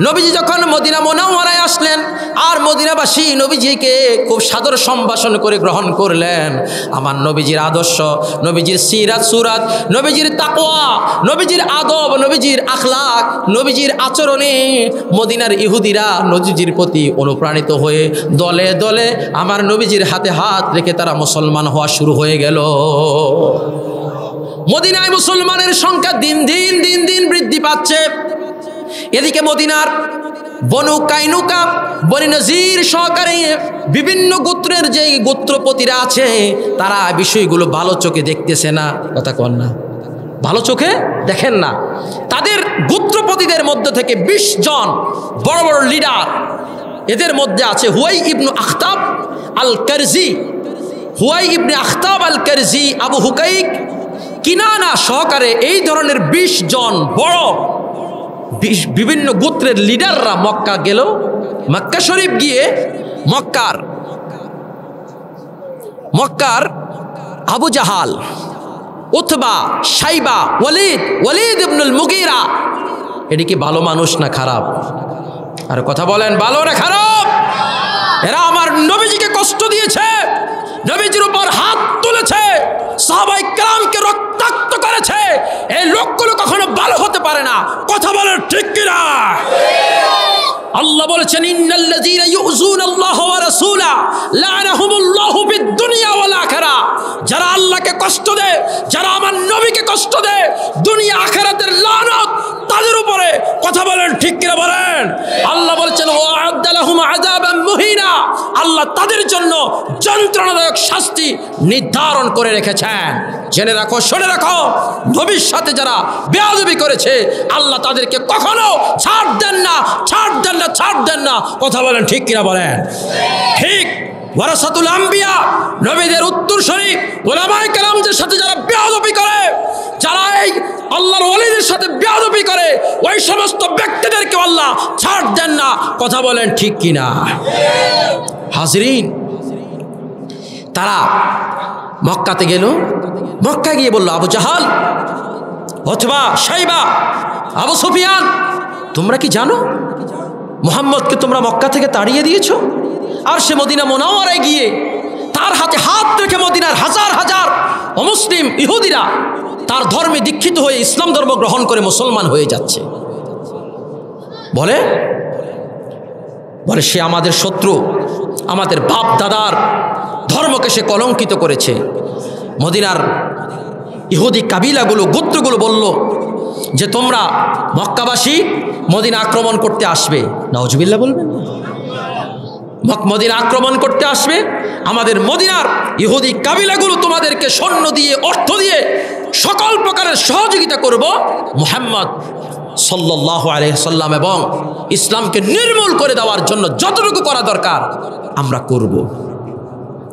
নবীজি যখন মদিনা মুনাওয়ারায় আসলেন আর মদিনাবাসী নবীজিকে খুব সাদর সম্ভাষণ করে গ্রহণ করলেন। আমার নবীজির আদর্শ, নবীজির সিরাত সুরাত, নবীজির তাকওয়া, নবীজির আদব, নবীজির আখলাক, নবীজির আচরণে মদিনার ইহুদিরা নবীজির প্রতি অনুপ্রাণিত হয়ে দলে দলে আমার নবীজির হাতে হাত রেখে তারা মুসলমান হওয়া শুরু হয়ে গেল। মদিনায় মুসলমানের সংখ্যা দিন দিন বৃদ্ধি পাচ্ছে। এদিকে মদিনার বনু কাইনুকা, বনি নজির সহকারে বিভিন্ন গোত্রের যে গোত্রপতিরা আছে তারা বিষয়গুলো ভালো চোখে দেখতেছে না। কথা কন না, ভালো চোখে দেখেন না। তাদের গোত্রপতিদের মধ্য থেকে 20 জন বড় বড় লিডার, এদের মধ্যে আছে হুয়াই ইবনু আখতাব আল কারজি, হুয়াই ইবনে আখতাব আল কারজি, আবু হুকাইক, কিনানা সহকারে এই ধরনের 20 জন বড় বিভিন্ন গোত্রের লিডাররা মক্কা গেল। মক্কা শরীফ গিয়ে মক্কার আবু জাহাল, উতবা, শাইবা, ওয়ালিদ ইবনুল মুগীরা, এটি কি ভালো মানুষ না খারাপ? আর কথা বলেন, ভালো না খারাপ? এরা আমার নবীজিকে কষ্ট দিয়েছে, নবীজির উপর হাত তুলেছে, সাহাবায়ে কেরামকে রক্তাক্ত করেছে। এই লোকগুলো কখনো ভালো হতে পারে না। কথা বলেন ঠিক কিনা? আল্লাহ বলেছেন, ইন্নাল্লাযীনা ইউযুনাল্লাহ ওয়া রাসূলা লা'নাহুমুল্লাহু ফিদ-দুনিয়া ওয়াল আখিরা। যারা আল্লাহকে কষ্ট দেয়, যারা আমার নবীকে কষ্ট দেয়, দুনিয়া আখিরাতের লানত তাদের উপরে। কথা বলেন ঠিক কিনা বলেন? আল্লাহ বলেছেন, ওয়া আ'আদ্দা লাহুম আযাবান মুহিনা। আল্লাহ তাদের জন্য যন্ত্রণাদায়ক শাস্তি নির্ধারণ করে রেখেছেন। জেনে রাখো, শুনে রাখো, নবীর সাথে যারা বেয়াদবি করেছে আল্লাহ তাদেরকে কখনো ছাড় দেন না। কথা বলেন ঠিক কিনা বলেন? ঠিক। ওয়ারাসাতুল আম্বিয়া, নবীদের উত্তরসূরি উলামায়ে কেরামদের সাথে যারা বেয়াদবি করে, যারা এই আল্লাহর ওলিদের সাথে বেয়াদবি করে, ওই সমস্ত ব্যক্তিদেরকে আল্লাহ ছাড় দেন না। কথা বলেন ঠিক কিনা? হাজরিন, তারা মক্কাতে গেল। মক্কা গিয়ে বলল, আবু জাহাল, অথবা শাইবা, আবু সুফিয়ান, তোমরা কি জানো মুহাম্মদকে তোমরা মক্কা থেকে তাড়িয়ে দিয়েছো? আর সে মদিনা মুনাওয়ারায় গিয়ে তার হাতে হাত রেখে মদিনার হাজার হাজার অমুসলিম ইহুদিরা তার ধর্মে দীক্ষিত হয়ে ইসলাম ধর্ম গ্রহণ করে মুসলমান হয়ে যাচ্ছে। বলে সে আমাদের শত্রু, আমাদের বাপ দাদার ধর্মকে সে কলঙ্কিত করেছে। মদিনার ইহুদি কাবিলাগুলো, গোত্রগুলো বলল যে তোমরা মক্কাবাসী মদিনা আক্রমণ করতে আসবে। নাউজুবিল্লাহ বলবেন, মদিনা আক্রমণ করতে আসবে। আমাদের মদিনার ইহুদি কাবিলাগুলো তোমাদেরকে সৈন্য দিয়ে, অর্থ দিয়ে সকল প্রকারের সহযোগিতা করব। মুহাম্মদ সাল্লাল্লাহু আলাইহি সাল্লাম এবং ইসলামকে নির্মূল করে দেওয়ার জন্য যতটুকু করা দরকার আমরা করব।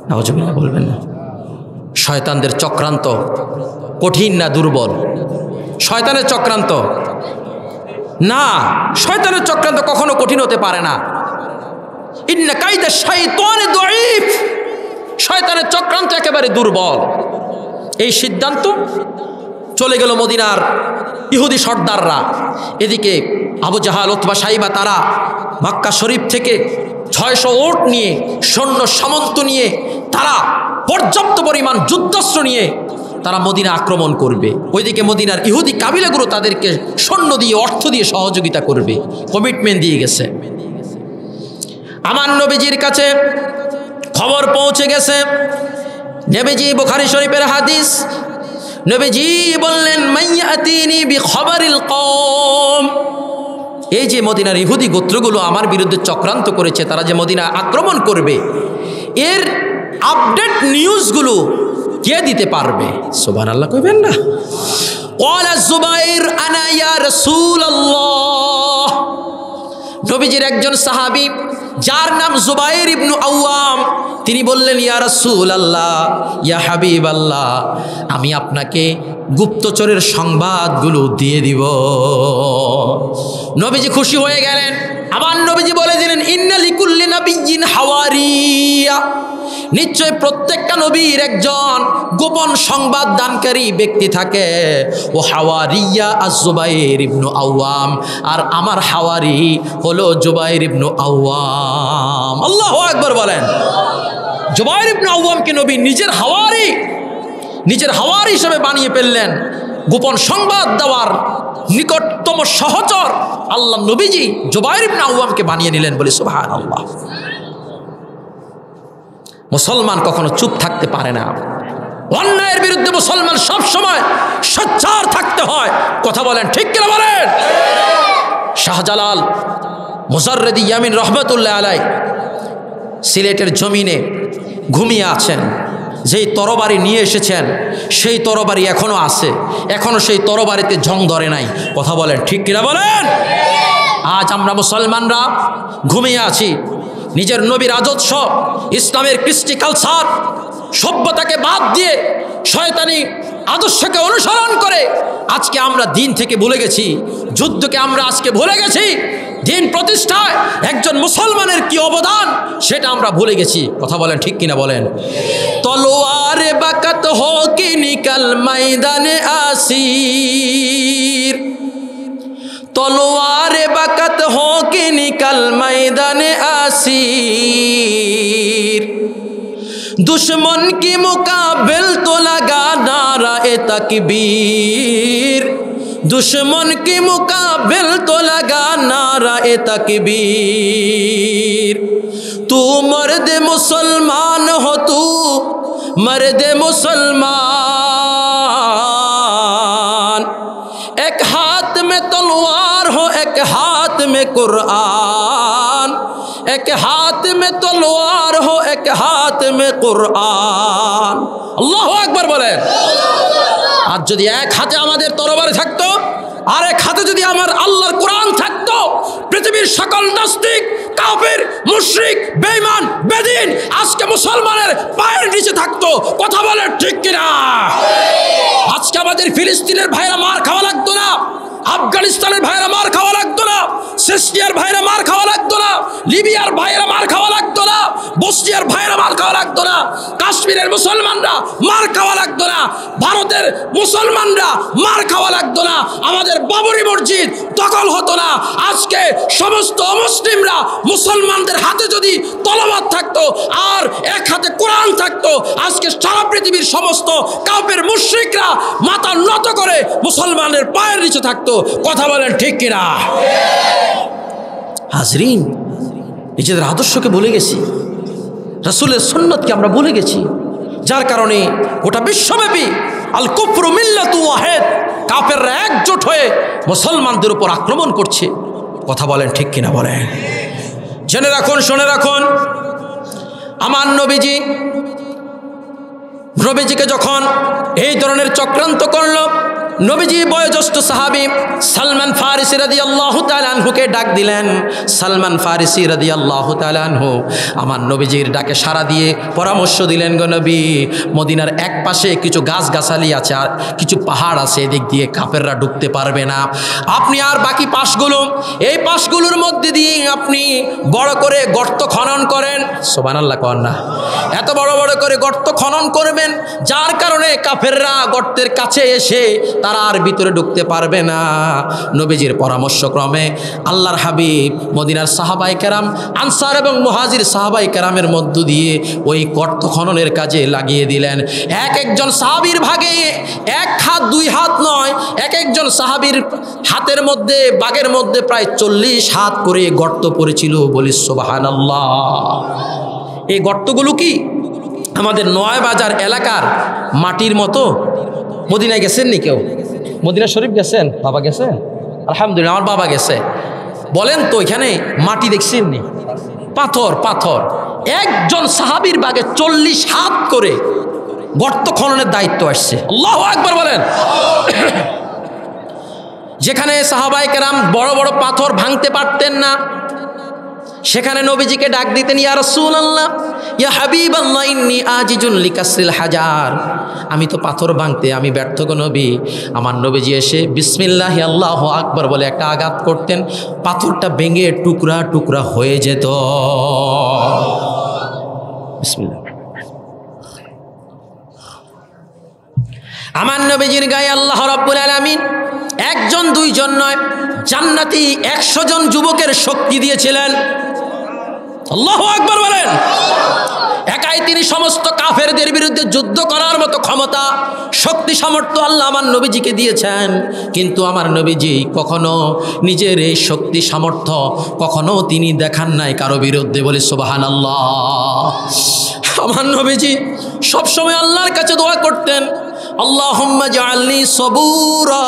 নাউজুবিল্লাহ বলবেন না। শয়তানদের চক্রান্ত কঠিন না দুর্বল? শয়তানের চক্রান্ত না, শয়তানের চক্রান্ত কখনো কঠিন হতে পারে না। ইন্না কাইদা শাইতানি দাঈফ, শয়তানের চক্রান্ত একেবারে দুর্বল। এই সিদ্ধান্ত চলে গেল মদিনার ইহুদি সর্দাররা। এদিকে আবু জাহাল, উতবা, শাইবা তারা মক্কা শরীফ থেকে 600 ওট নিয়ে, সৈন্য সামন্ত নিয়ে, তারা পর্যাপ্ত পরিমাণ যুদ্ধাস্ত্র নিয়ে তারা মদিনা আক্রমণ করবে। ওইদিকে মদিনার ইহুদি কাবিলাগুলো তাদেরকে সৈন্য দিয়ে, অর্থ দিয়ে সহযোগিতা করবে, কমিটমেন্ট দিয়ে গেছে। আমার নবীজির কাছে খবর পৌঁছে গেছে। নবীজি, বুখারী শরীফের হাদিস, নবীজি বললেন, মাইয়াতিনি বিখবরিল কওম। এই যে মদিনার ইহুদি গোত্রগুলো আমার বিরুদ্ধে চক্রান্ত করেছে, তারা যে মদিনা আক্রমণ করবে, এর আপডেট নিউজগুলো কে দিতে পারবে? সুবহানাল্লাহ কইবেন না? ক্বালা যুবাইর আনা ইয়া রাসূলুল্লাহ। নবীজির একজন সাহাবী যার নাম যুবাইর ইবনু আওয়াম, তিনি বললেন, ইয়া রাসূলুল্লাহ, ইয়া হাবিবাল্লাহ, আমি আপনাকে গুপ্তচরের সংবাদগুলো দিয়ে দিব। নবীজি খুশি হয়ে গেলেন। আবার নবীজি বলে দিলেন, ইন্না লিকুল্লি নাবিয়্যিন হাওয়ারিয়া, নিশ্চয় প্রত্যেকটা নবীর একজন গোপন সংবাদ দানকারী ব্যক্তি থাকে। ও হাওয়ারিয়া আজ-জুবাইর ইবনু আওয়াম, আর আমার হাওয়ারি হলো জুবাইর ইবনু আওয়াম। আল্লাহু আকবার বলেন। জুবাইর ইবনু আওয়ামকে নবী নিজের হাওয়ারি হিসেবে বানিয়ে ফেললেন। গোপন সংবাদ দেওয়ার নিকটতম সহচর আল্লাহ নবীজি জুবাইর ইবনে আওয়ামকে বানিয়ে নিলেন, বলি সুবহানাল্লাহ। মুসলমান কখনো চুপ থাকতে পারে না। অন্যায়ের বিরুদ্ধে মুসলমান সব সময় সোচ্চার থাকতে হয়। কথা বলেন ঠিক কিনা বলেন? শাহজালাল মুজাররিদি ইয়ামিন রহমাতুল্লাহ আলাইহি সিলেটের জমিনে ঘুমিয়ে আছেন। যেই তরবারি নিয়ে এসেছেন সেই তরবারি এখনো আছে, এখনো সেই তরবারিতে জং ধরে নাই। কথা বলেন ঠিক কিনা বলেন? আজ আমরা মুসলমানরা ঘুমিয়ে আছি, নিজের নবীর আদর্শ, ইসলামের কৃষ্টি কালচার, সভ্যতাকে বাদ দিয়ে শয়তানি আদর্শকে অনুসরণ করে আজকে আমরা দিন থেকে ভুলে গেছি। যুদ্ধকে আমরা আজকে ভুলে গেছি। দিন প্রতিষ্ঠায় একজন মুসলমানের কি অবদান সেটা আমরা ভুলে গেছি। কথা বলেন ঠিক কিনা বলেন? তলোয়ারে বাকাত হো কি নিকাল ময়দানে আসির, তলোয়ারে বাকাত হো কি নিকাল ময়দানে আসির, दुश्मन की मुकाबिल तो लगा नारा-ए तकबीर, दुश्मन की मुकाबिल तो लगा नारा-ए तकबीर। तू मर्द मुसलमान हो, तू मर्द मुसलमान, एक हाथ में तलवार हो एक हाथ में कुरान, एक हाथ में तलवार हो एक हाथ में कुरान। আল্লাহু আকবার বলেন। আর যদি এক হাতে আমাদের তরবারি থাকতো আর এক হাতে যদি আমার আল্লাহর কোরআন থাকতো, পৃথিবীর সকল নাস্তিক, কাফির, মুশরিক, বেঈমান, বেদিন আজকে মুসলমানের পায়ের নিচে থাকতো। কথা বলেন ঠিক কিনা? আজকে আমাদের ফিলিস্তিনের ভাইরা মার খাওয়া লাগতো না, আফগানিস্তানের ভাইরা মার খাওয়া লাগতো না, সিরিয়ার ভাইরা মার খাওয়া লাগতো না, লিবিয়ার ভাইরা মার খাওয়া লাগতো না, বসনিয়ার ভাইরা মার খাওয়া লাগতো না, কাশ্মীরের মুসলমানরা মার খাওয়া লাগতো না, ভারতের মুসলমানরা মার খাওয়া লাগতো না, আমাদের বাবরি মসজিদ দখল হতো না। আজকে সমস্ত অমুসলিমরা মুসলমানদের হাতে যদি তলোয়ার থাকতো আর এক হাতে কোরআন থাকতো, আজকে সারা পৃথিবীর সমস্ত কাফের মুশরিকরা মাথা নত করে মুসলমানের পায়ের নিচে থাকতো। কথা বলেন ঠিক কিনা? হাজরিন, নিজেদের আদর্শকে ভুলে গেছি, রাসূলের সুন্নতকে আমরা ভুলে গেছি, যার কারণে গোটা বিশ্বব্যাপী আল কুফরু মিল্লাতু ওয়াহিদ, কাফেররা একজোট হয়ে মুসলমানদের উপর আক্রমণ করছে। কথা বলেন ঠিক কিনা বলেন? জেনে রাখুন, শুনে রাখুন, আমার নবীজিকে যখন এই ধরনের চক্রান্ত করল, নবীজি বয়োজ্যেষ্ঠ সাহাবী সালমান ফারিসি রাদিয়াল্লাহু তাআলা আনহুকে ডাক দিলেন। সালমান ফারিসি রাদিয়াল্লাহু তাআলা আনহু আমার নবীজির ডাকে সাড়া দিয়ে পরামর্শ দিলেন, গো নবী, মদিনার এক পাশে কিছু গাছগাছালি আছে আর কিছু পাহাড় আছে, এদিক দিয়ে কাফেররা ঢুকতে পারবে না। আপনি আর বাকি পাশগুলো, এই পাশগুলোর মধ্যে দিয়ে আপনি বড় করে গর্ত খনন করেন। সুবহানাল্লাহ কন না? এত বড় বড় করে গর্ত খনন করবেন যার কারণে কাফেররা গর্তের কাছে এসে তারা আর ভিতরে ঢুকতে পারবে না। নবীজির পরামর্শক্রমে আল্লাহর হাবিব মদিনার সাহাবায়ে কেরাম, আনসার এবং মুহাজির সাহাবায়ে কেরামের মধ্য দিয়ে ওই গর্ত খননের কাজে লাগিয়ে দিলেন। এক একজন সাহাবীর ভাগে এক হাত দুই হাত নয়, এক একজন সাহাবীর হাতের মধ্যে বাগের মধ্যে প্রায় 40 হাত করে গর্ত পড়েছিল। বলি সুবহানাল্লাহ। এই গর্তগুলো কি আমাদের নয়াবাজার এলাকার মাটির মতো? মদিনায় গেছেন নি কেউ? মদিনা শরীফ গেছেন? বাবা গেছেন? আলহামদুলিল্লাহ, আমার বাবা গেছে। বলেন তো এখানে মাটি দেখছেন নি? পাথর পাথর। একজন সাহাবীর বাগে 40 হাত করে গর্ত খননের দায়িত্ব আসছে। আল্লাহু আকবার বলেন। যেখানে সাহাবায়ে কেরাম বড় বড় পাথর ভাঙতে পারতেন না, সেখানে নবীজিকে ডাক দিতেন, ইয়া রাসূলুল্লাহ, ইয়া হাবিবাল্লাহ, ইন্নী আজিজুন লিকাসরিল হাজার। আমি তো পাথর ভাঙতে আমি ব্যর্থ গো নবী। আমার নবীজি এসে বিসমিল্লাহি আল্লাহু আকবার বলে একটা আঘাত করতেন, পাথরটা ভেঙে টুকরা টুকরা হয়ে যেত। বিসমিল্লাহ। আমার নবীজির গায়ে আল্লাহ রাব্বুল আলামিন একজন দুইজন নয়, জান্নাতি 100 জন যুবকের শক্তি দিয়েছিলেন। আল্লাহু আকবার বলেন। একাই তিনি সমস্ত কাফেরদের বিরুদ্ধে যুদ্ধ করার মতো ক্ষমতা, শক্তি, সামর্থ্য আল্লাহ আমার নবীজিকে দিয়েছেন। কিন্তু আমার নবীজি কখনো নিজের এই শক্তি সামর্থ্য কখনো তিনি দেখান নাই কারো বিরুদ্ধে, বলে সুবহানাল্লাহ। আমার নবীজি সবসময় আল্লাহর কাছে দোয়া করতেন, আল্লাহুম্মা জাআলনি সবুরা,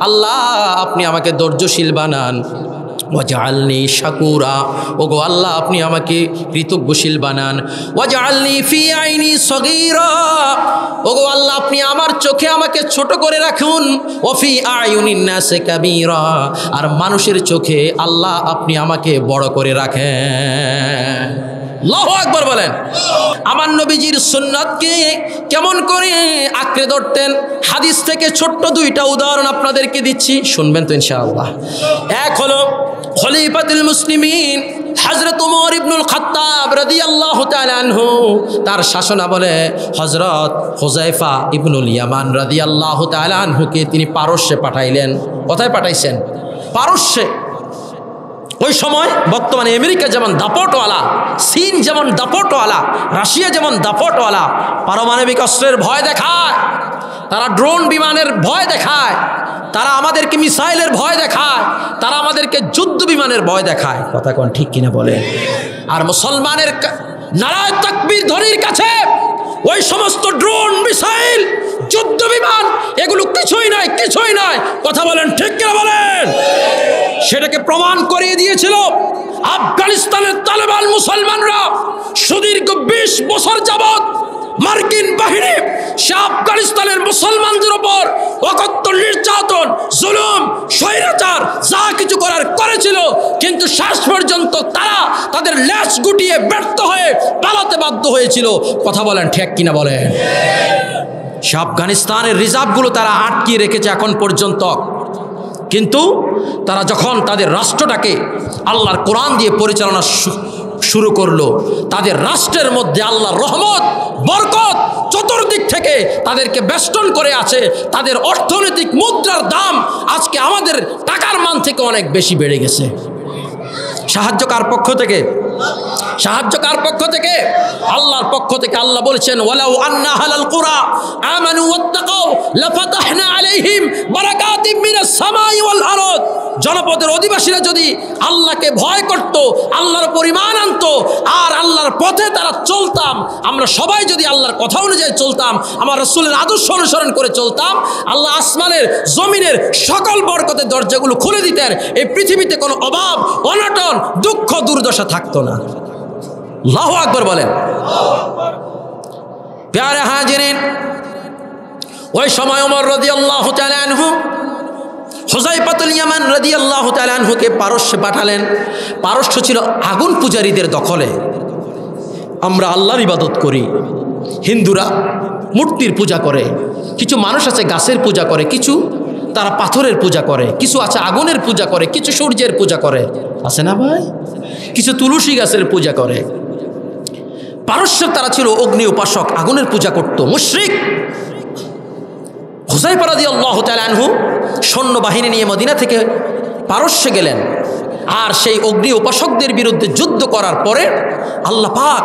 আল্লাহ আপনি আমাকে ধৈর্যশীল বানান, ওয়াজআলনি শাকুরা, ওগো আল্লাহ আপনি আমাকে কৃতজ্ঞশীল বানান, ওয়াজআলনি ফি আইনি সগীরা, ওগো আল্লাহ আপনি আমার চোখে আমাকে ছোট করে রাখুন, ওয়া ফি আয়ুনিন নাসি কাবীরা, আর মানুষের চোখে আল্লাহ আপনি আমাকে বড় করে রাখেন। আল্লাহু আকবার বলেন। আমার নবীজির সুন্নাতকে কেমন করে আঁকড়ে ধরতেন, হাদিস থেকে ছোট্ট দুইটা উদাহরণ আপনাদেরকে দিচ্ছি, শুনবেন তো ইনশাআল্লাহ। এক হলো খলিফাতুল মুসলিমিন হযরত ওমর ইবনুল খাত্তাব রাদিয়াল্লাহু তাআলা আনহু, তার শাসনামলে হযরত হুযায়ফা ইবনুল ইয়ামান রাদিয়াল্লাহু তাআলা আনহুকে তিনি পারস্যে পাঠাইলেন। কোথায় পাঠাইছেন? পারস্যে। ওই সময় বর্তমানে আমেরিকা যেমন দাপটওয়ালা, চীন যেমন দাপটওয়ালা, রাশিয়া যেমন দাপটওয়ালা, পারমাণবিক অস্ত্রের ভয় দেখায়, তারা ড্রোন বিমানের ভয় দেখায়, তারা আমাদেরকে মিসাইলের ভয় দেখায়, তারা আমাদেরকে যুদ্ধ বিমানের ভয় দেখায়। কথা কোন ঠিক কিনা বলে? আর মুসলমানের নারায়ে তাকবীর ধ্বনির কাছে ওই সমস্ত ড্রোন, মিসাইল, যুদ্ধ বিমান এগুলো কিছুই নাই, কিছুই নাই। কথা বলেন ঠিক কিনা বলেন? সেটাকে প্রমাণ করিয়ে দিয়েছিল আফগানিস্তানের তালেবান মুসলমানরা। সুদীর্ঘ 20 বছর যাবৎ মার্কিন বাহিনী সে আফগানিস্তানের মুসলমানদের উপর অকথ্য নির্যাতন, জুলুম, স্বৈরাচার যা কিছু করার করেছিল, কিন্তু শেষ পর্যন্ত তারা তাদের লেজ গুটিয়ে ব্যর্থ হয়ে পালাতে বাধ্য হয়েছিল। কথা বলেন ঠিক কিনা বলেন? সে আফগানিস্তানের রিজার্ভগুলো তারা আটকিয়ে রেখেছে এখন পর্যন্ত। কিন্তু তারা যখন তাদের রাষ্ট্রটাকে আল্লাহর কোরআন দিয়ে পরিচালনা শুরু করলো, তাদের রাষ্ট্রের মধ্যে আল্লাহর রহমত, বরকত চতুর্দিক থেকে তাদেরকে বেষ্টন করে আছে। তাদের অর্থনৈতিক মুদ্রার দাম আজকে আমাদের টাকার মান থেকে অনেক বেশি বেড়ে গেছে। সাহায্য কার পক্ষ থেকে? সাহায্য কার পক্ষ থেকে? আল্লাহর পক্ষ থেকে। আল্লাহ বলেছেন, ওয়ালাউ আন্না আহলাল কুরা আমানু ওয়াত্তাকাউ লাফাতাহনা আলাইহিম বারাকাতিম মিনাস সামাই ওয়াল আরদ। জনপদের অধিবাসীরা যদি আল্লাহকে ভয় করত, আল্লাহর পরিমাণ আনতো, আর আল্লাহর পথে তারা চলতাম, আমরা সবাই যদি আল্লাহর কথা অনুযায়ী চলতাম, আমার রাসূলের আদর্শ অনুসরণ করে চলতাম, আল্লাহ আসমানের জমিনের সকল বরকতের দরজাগুলো খুলে দিতেন। এই পৃথিবীতে কোনো অভাব, অনটন, দুঃখ, দুর্দশা থাকতো না। আল্লাহু আকবার বলেন। প্যারে হাজিরিন, ওই সময় ওমর রাদিয়াল্লাহু তাআলা আনহু হুযায়ফাতুল ইয়ামান রাদিয়াল্লাহু তাআলা আনহুকে পারস্যে পাঠালেন। পারস্য ছিল আগুন পূজারীদের দখলে। আমরা আল্লাহর ইবাদত করি, হিন্দুরা মূর্তির পূজা করে, কিছু মানুষ আছে গাছের পূজা করে, কিছু তারা পাথরের পূজা করে, কিছু আছে আগুনের পূজা করে, কিছু সূর্যের পূজা করে, আছে না ভাই? কিছু তুলসী গাছের পূজা করে। পারস্যের তারা ছিল অগ্নি উপাসক, আগুনের পূজা করত, মুশরিক। হুযায়ফা রাদিয়াল্লাহু তাআলা আনহু সৈন্যবাহিনী নিয়ে মদিনা থেকে পারস্যে গেলেন, আর সেই অগ্নি উপাসকদের বিরুদ্ধে যুদ্ধ করার পরে আল্লাহ পাক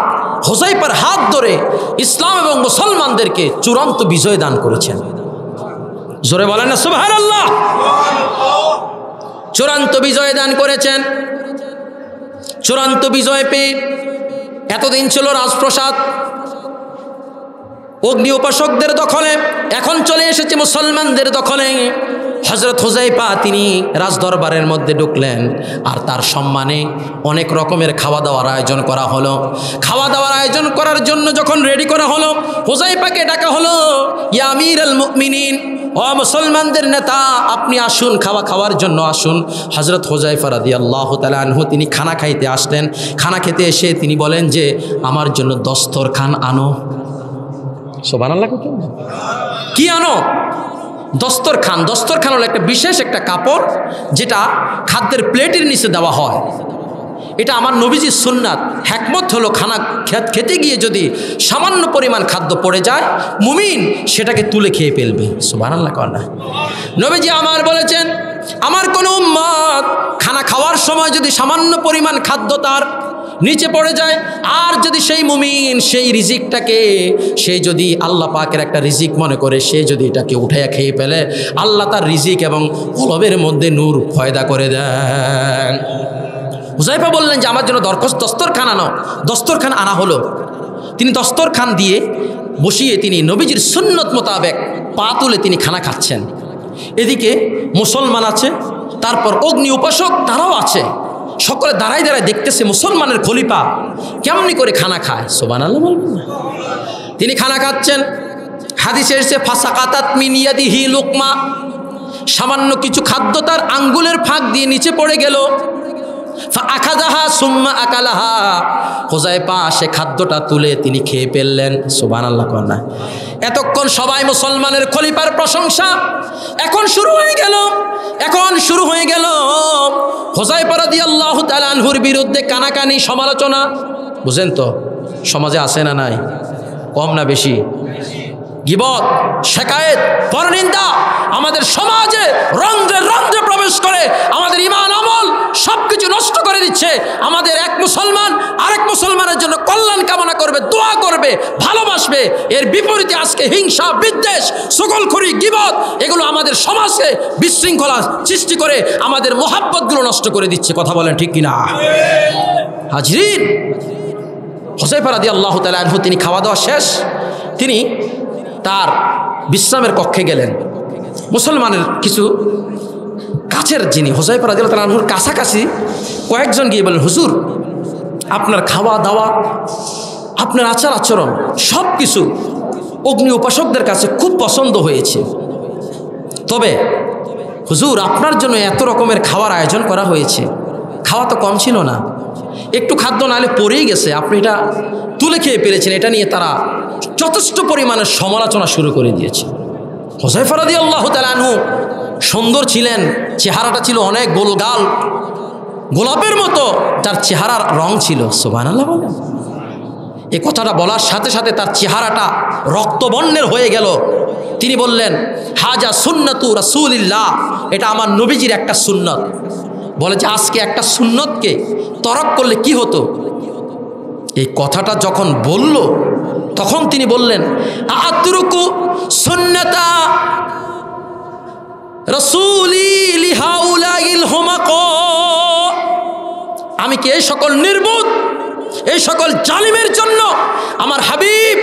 হুযায়ফার হাত ধরে ইসলাম এবং মুসলমানদেরকে চূড়ান্ত বিজয় দান করেছেন। জোরে বলেন না সুবহানাল্লাহ। চূড়ান্ত বিজয় দান করেছেন। চূড়ান্ত বিজয় পেয়ে এতদিন ছিল রাজপ্রাসাদ অগ্নি উপাসকদের দখলে, এখন চলে এসেছে মুসলমানদের দখলে। হযরত হুযায়ফা তিনি রাজদরবারের মধ্যে ঢুকলেন, আর তার সম্মানে অনেক রকমের খাওয়া দাওয়ার আয়োজন করা হলো। খাওয়া দাওয়ার আয়োজন করার জন্য যখন রেডি করা হলো, হুযায়ফাকে ডাকা হলো, ইয়া আমিরুল মুমিনিন, ও মুসলমানদের নেতা, আপনি আসুন, খাওয়ার জন্য আসুন। হযরত হুযায়ফা রাদিয়াল্লাহু তাআলা আনহু তিনি খানা খাইতে আসলেন। খানা খেতে এসে তিনি বলেন যে, আমার জন্য দস্তরখান আনো। সুবহানাল্লাহ। কি আনো? দস্তরখান। দস্তরখান হলো একটা বিশেষ একটা কাপড়, যেটা খাদ্যের প্লেটের নিচে দেওয়া হয়। এটা আমার নবীজির সুন্নাত। হিকমত হলো খানা খেতে গিয়ে যদি সামান্য পরিমাণ খাদ্য পড়ে যায়, মুমিন সেটাকে তুলে খেয়ে ফেলবে। সুবহানাল্লাহ কন্যা। নবীজি আমার বলেছেন, আমার কোনো উম্মত খানা খাওয়ার সময় যদি সামান্য পরিমাণ খাদ্য তার নিচে পড়ে যায়, আর যদি সেই মুমিন সেই রিজিকটাকে সে যদি আল্লাহ পাকের একটা রিজিক মনে করে সে যদি এটাকে উঠাইয়া খেয়ে ফেলে, আল্লাহ তার রিজিক এবং কলবের মধ্যে নূর পয়দা করে দেন। হুযায়ফা বললেন যে আমার জন্য দস্তরখান আনো। দস্তরখান আনা হলো। তিনি দস্তরখান দিয়ে বসিয়ে তিনি নবীজির সুন্নত মোতাবেক পা তুলে তিনি খানা খাচ্ছেন। এদিকে মুসলমান আছে, তারপর অগ্নি উপাসক তারাও আছে। সকলে দাঁড়ায় দাঁড়ায় দেখতেছে মুসলমানের খলিফা কেমনি করে খানা খায়। সুবহানাল্লাহ বলবেন না? তিনি খানা খাচ্ছেন। হাদিসে এসেছে ফাসাকাতাত মিন ইয়াদিহি লুকমা, সামান্য কিছু খাদ্য তার আঙ্গুলের ফাঁক দিয়ে নিচে পড়ে গেল। ফাআখাযাহা সুম্মা আকালাহা, হুযায়ফা সে খাদ্যটা তুলে তিনি খেয়ে ফেললেন। সুবহানাল্লাহ কন্যা। এতক্ষণ সবাই মুসলমানের খলিফার প্রশংসা, এখন শুরু হয়ে গেল হুযায়ফা রাদিয়াল্লাহু তাআলা আনহুর বিরুদ্ধে কানাকানি, সমালোচনা। বুঝেন তো সমাজে আছে না নাই? কম না বেশি? গীবত, শিকায়েত, পরনিন্দা আমাদের সমাজে রন্ধ্রে রন্ধ্রে প্রবেশ করে আমাদের ঈমান আমল সবকিছু নষ্ট করে দিচ্ছে। আমাদের এক মুসলমান আরেক মুসলমানের জন্য কল্যাণ কামনা করবে, দোয়া করবে, ভালোবাসবে, এর বিপরীতে আজকে হিংসা, বিদ্বেষ, সকলখুরি, গীবত এগুলো আমাদের সমাজে বিশৃঙ্খলা সৃষ্টি করে আমাদের মহাব্বতগুলো নষ্ট করে দিচ্ছে। কথা বলেন ঠিক কিনা? হাজরিন, হুযায়ফা রাদিয়াল্লাহু তাআলা আনহু তিনি খাওয়া দাওয়া শেষ, তিনি তার বিশ্রামের কক্ষে গেলেন। মুসলমানের কিছু কাছের যিনি হুযায়ফা রাদিয়াল্লাহু তাআলা আনহুর কাছাকাছি কয়েকজন গিয়ে বলেন, হুজুর আপনার খাওয়া দাওয়া, আপনার আচার আচরণ সব কিছু অগ্নি উপাসকদের কাছে খুব পছন্দ হয়েছে, তবে হুজুর আপনার জন্য এত রকমের খাওয়ার আয়োজন করা হয়েছে, খাওয়া তো কম ছিল না, একটু খাদ্য নাহলে পড়েই গেছে, আপনি এটা তুলে খেয়ে পেরেছেন। এটা নিয়ে তারা যথেষ্ট পরিমাণে সমালোচনা শুরু করে দিয়েছে। হুযায়ফা রাদিয়াল্লাহু তাআলা আনহু সুন্দর ছিলেন, চেহারাটা ছিল অনেক গোলগাল, গোলাপের মতো তার চেহারার রং ছিল। সুবহানাল্লাহ বলেন। এই কথাটা বলার সাথে সাথে তার চেহারাটা রক্তবর্ণের হয়ে গেল। তিনি বললেন, হাজা সুন্নাতু রাসূলিল্লাহ, এটা আমার নবীজির একটা সুন্নত। বলে যে আজকে একটা সুন্নতকে তরক করলে কি হতো? এই কথাটা যখন বলল তখন তিনি বললেন, আতরুকু সুন্নাতা রাসূলি লিহাউলাইল হুমাক, আমি কি এই সকল নির্বোধ, এই সকল জালিমের জন্য আমার হাবিব,